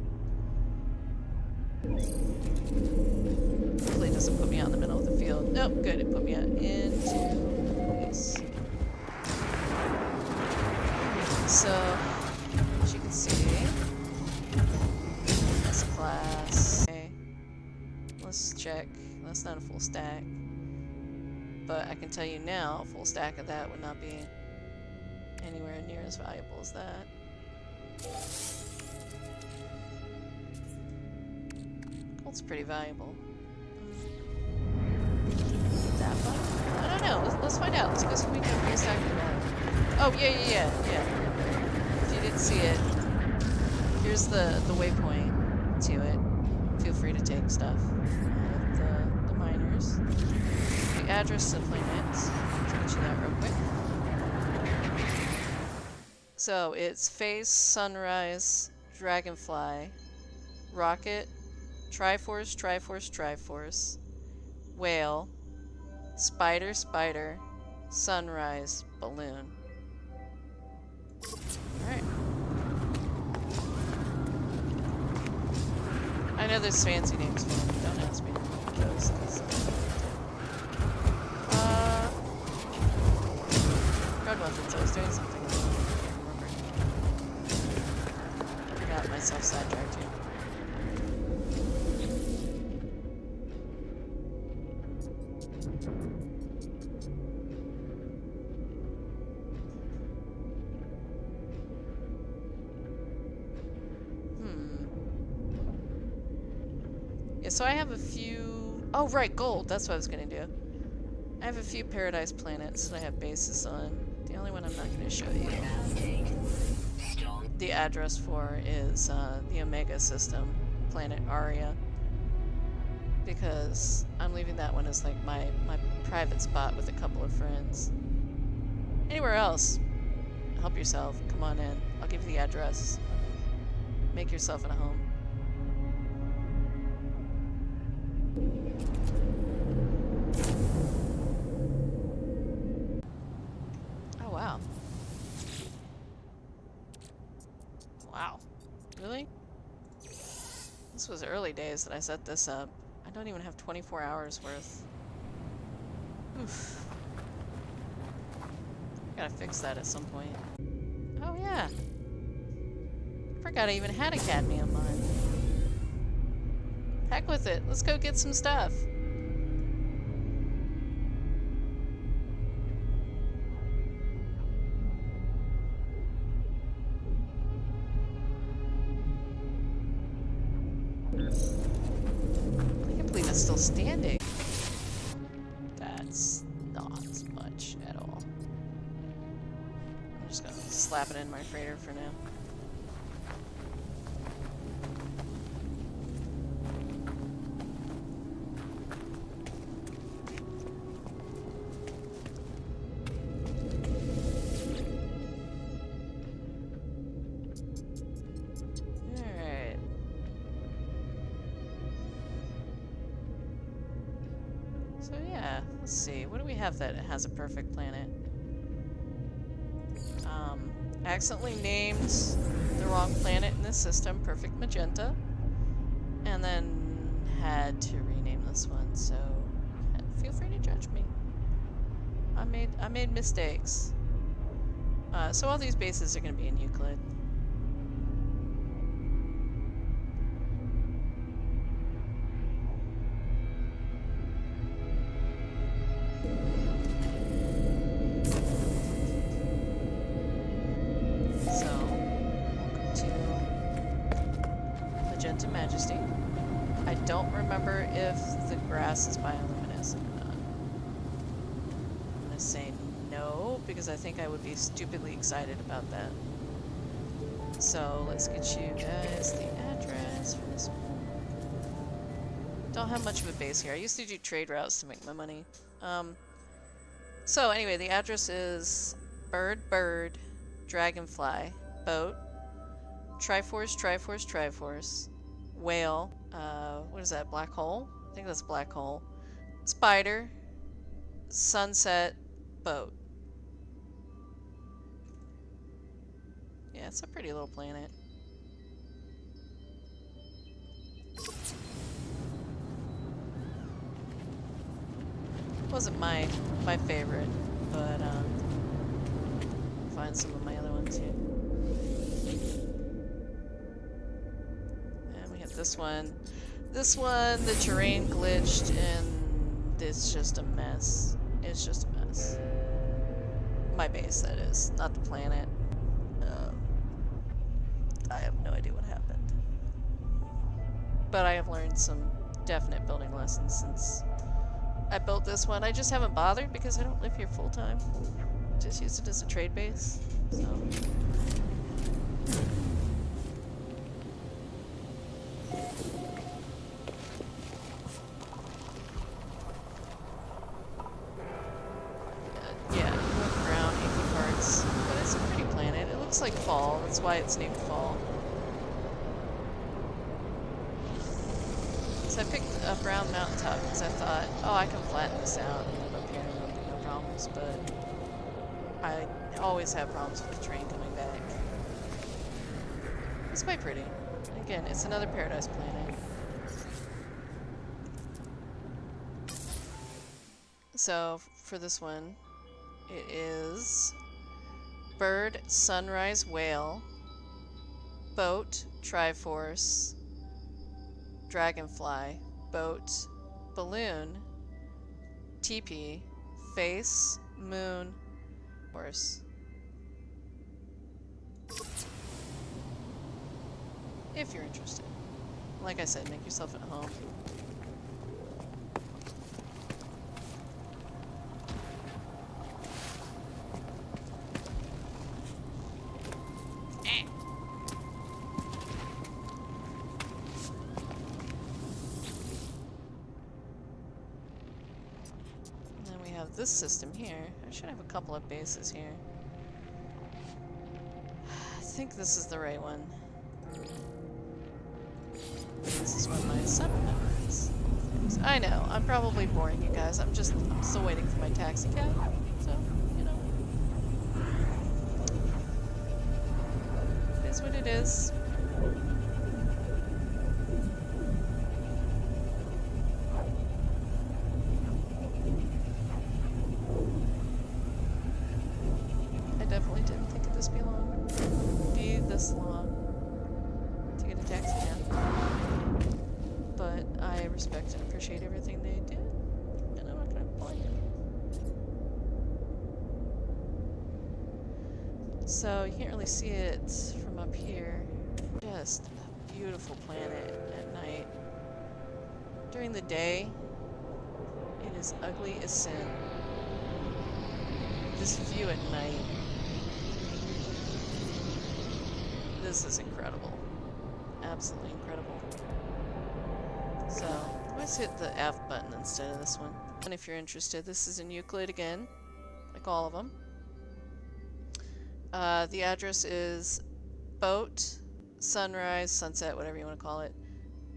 Hopefully it doesn't put me out in the middle of the field. Nope, good, it put me out into place. So, as you can see, S-Class. Okay, let's check. That's not a full stack. But I can tell you now, a full stack of that would not be anywhere near as valuable as that. Gold's pretty valuable. That one? I don't know. Let's find out. Let's go see if we can get a stack of that. Oh, yeah. If you didn't see it, here's the waypoint to it. Feel free to take stuff. The miners. The address to the planet. Let's get you that real quick. So it's Phase, Sunrise, Dragonfly, Rocket, Triforce, Whale, Spider, Sunrise, Balloon. Alright. I know there's fancy names for them, but don't ask me those. Road weapons, I was doing something. I can't remember. I got myself sidetracked here. Yeah, so I have a few... Oh, right, gold. That's what I was going to do. I have a few Paradise planets that I have bases on. The only one I'm not going to show you the address for is the Omega system, planet Aria. Because I'm leaving that one as like my private spot with a couple of friends. Anywhere else, help yourself. Come on in. I'll give you the address. Make yourself at home. Oh, wow. Wow. Really? This was early days that I set this up. I don't even have 24 hours worth. Oof. Gotta fix that at some point. Oh, yeah. Forgot I even had a cadmium mine. Heck with it. Let's go get some stuff. I can't believe it's still standing. That's not much at all. I'm just gonna slap it in my freighter for now. So yeah, let's see. What do we have that has a perfect planet? I accidentally named the wrong planet in this system, Perfect Magenta, and then had to rename this one. So feel free to judge me. I made mistakes. So all these bases are going to be in Euclid. Majesty. I don't remember if the grass is bioluminescent or not. I'm gonna say no, because I think I would be stupidly excited about that. So let's get you guys the address for this one. Don't have much of a base here. I used to do trade routes to make my money. So anyway, the address is bird, dragonfly, boat, Triforce, whale, what is that, black hole? I think that's black hole. Spider, sunset, boat. Yeah, it's a pretty little planet. Wasn't my favorite, but I'll find some of my other ones here. And we have this one. This one, the terrain glitched and it's just a mess. It's just a mess. My base, that is, not the planet. I have no idea what happened. But I have learned some definite building lessons since I built this one. I just haven't bothered because I don't live here full time. Just use it as a trade base. So. Yeah, brown, inky parts. But it's a pretty planet. It looks like fall. That's why it's named Fall. So I picked a brown mountaintop because I thought, oh, I can flatten this out and live up here and there'll be no problems, but I always have problems with the train coming back. It's quite pretty. Again, it's another paradise planet. So, for this one, it is bird, sunrise, whale, boat, Triforce, dragonfly, boat, balloon, teepee, face, moon, horse. If you're interested. Like I said, make yourself at home. This system here. I should have a couple of bases here. I think this is the right one. This is where my settlement is. I know, I'm probably boring you guys. I'm still waiting for my taxi cab. So, you know. It is what it is. This long to get a taxi cab, but I respect and appreciate everything they did, and I'm not gonna complain. So you can't really see it from up here. Just a beautiful planet at night. During the day, it is ugly as sin. This view at night. This is incredible. Absolutely incredible. So, let's hit the F button instead of this one. And if you're interested, this is in Euclid again, like all of them. The address is boat, sunrise, sunset, whatever you want to call it.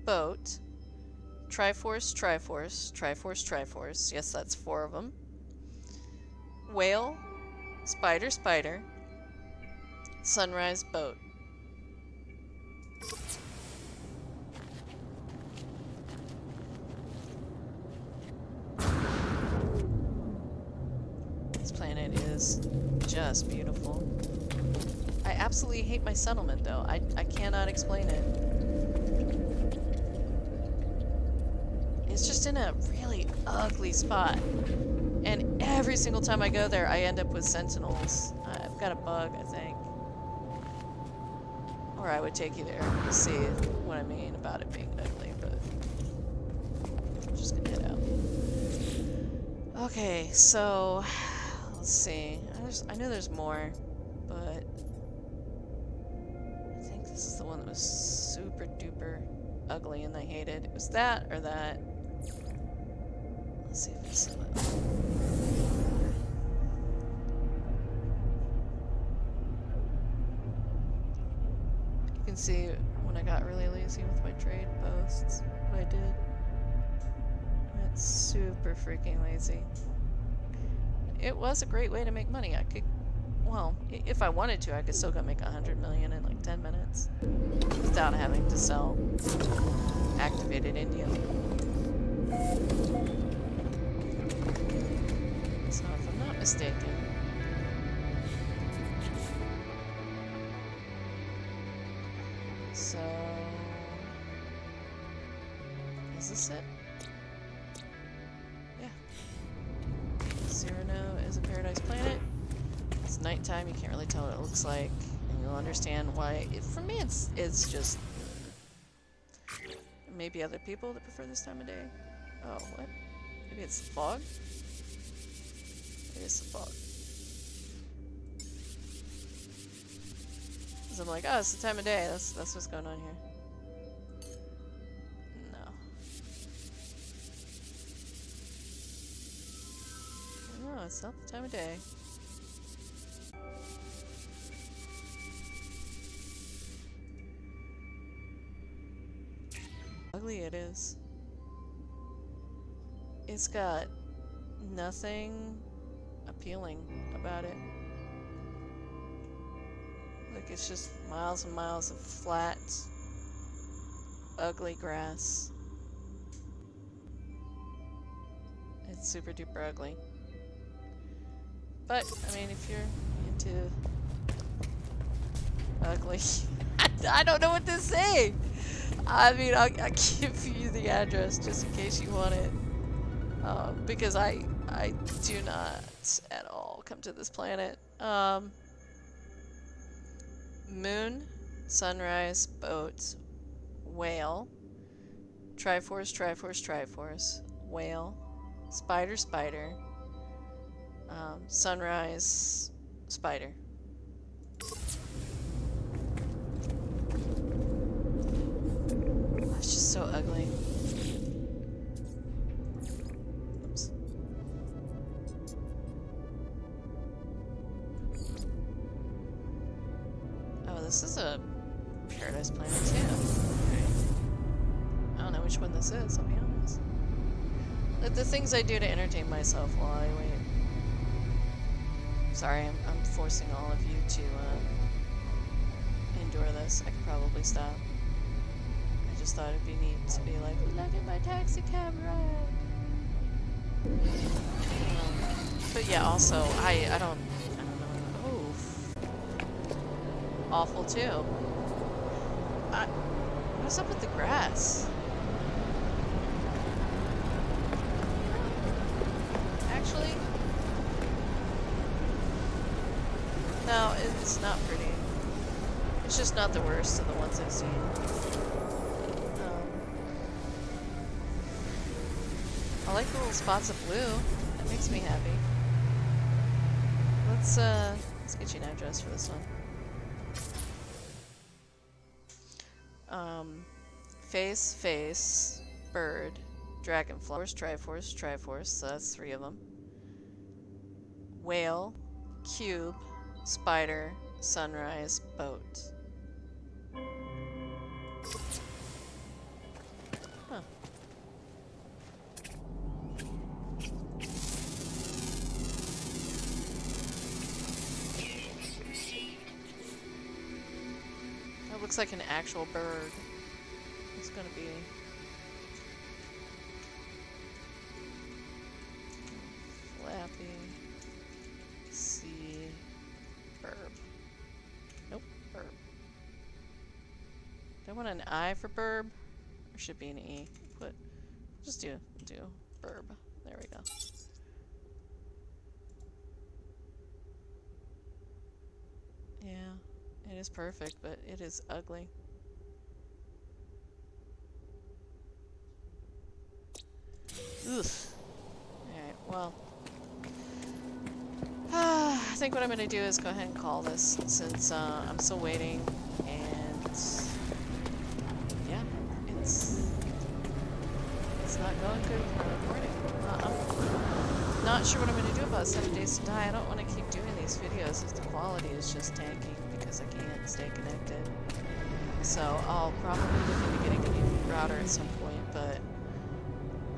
Boat, Triforce. Yes, that's 4 of them. Whale, spider, sunrise, boat. This planet is just beautiful. I absolutely hate my settlement though. I cannot explain it. It's just in a really ugly spot. And every single time I go there, I end up with sentinels. I've got a bug, I think. Or I would take you there to see what I mean about it being ugly, but I'm just gonna head out. Okay, so let's see. I know there's more, but I think this is the one that was super duper ugly and I hated. It was that or that. Let's see if it's you can see when I got really lazy with my trade posts, what I did. It's super freaking lazy. It was a great way to make money. I could, well, if I wanted to, I could still go make 100 million in like 10 minutes without having to sell activated indium. So if I'm not mistaken, so is this it? Yeah. Cyrano is a paradise planet. It's nighttime, you can't really tell what it looks like, and you'll understand why. For me, it's just maybe other people that prefer this time of day. Oh, what? Maybe it's the fog? It is the fog. Because I'm like, oh, it's the time of day. That's what's going on here. No. No, it's not the time of day. Ugly it is. It's got nothing appealing about it. Like, it's just miles and miles of flat, ugly grass. It's super duper ugly. But, I mean, if you're into ugly, I don't know what to say! I mean, I'll give you the address just in case you want it. Because I do not at all come to this planet. Moon, sunrise, boat, whale, Triforce, Triforce, Triforce, whale, spider, spider, sunrise, spider. It's just so ugly. Oops. Oh, this is a paradise planet too. I don't know which one this is, I'll be honest. The things I do to entertain myself while I wait. Sorry, I'm forcing all of you to endure this. I could probably stop. I just thought it'd be neat to be like, look at my taxi cab ride. But yeah, also, I don't know. Oh. Awful too. What's up with the grass? Actually, no, it's not pretty. It's just not the worst of the ones I've seen. I like the little spots of blue. That makes me happy. Let's get you an address for this one. Face, bird, dragonfly, Triforce, Triforce, so that's 3 of them. Whale, cube, spider, sunrise, boat. Huh. That looks like an actual bird. It's gonna be flappy sea burb. Nope, burb. Do I want an I for burb? Or should be an E? But just do burb. There we go. Yeah, it It is perfect, but it is ugly. Ugh. Alright, well. I think what I'm going to do is go ahead and call this, since I'm still waiting, and yeah, it's not going good with my recording. I'm not sure what I'm going to do about 7 Days to Die. I don't want to keep doing these videos if the quality is just tanking because I can't stay connected. So I'll probably look into getting a new router at some point, but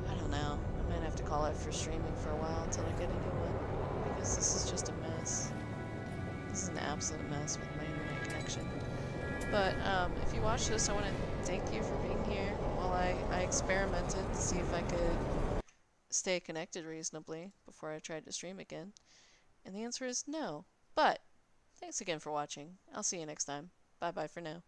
I don't know. I might have to call it for streaming for a while until I get a new one, because this is just a mess. This is an absolute mess with my internet connection. But if you watch this, I want to thank you for being here while I experimented to see if I could stay connected reasonably before I tried to stream again. And the answer is no. But thanks again for watching. I'll see you next time. Bye bye for now.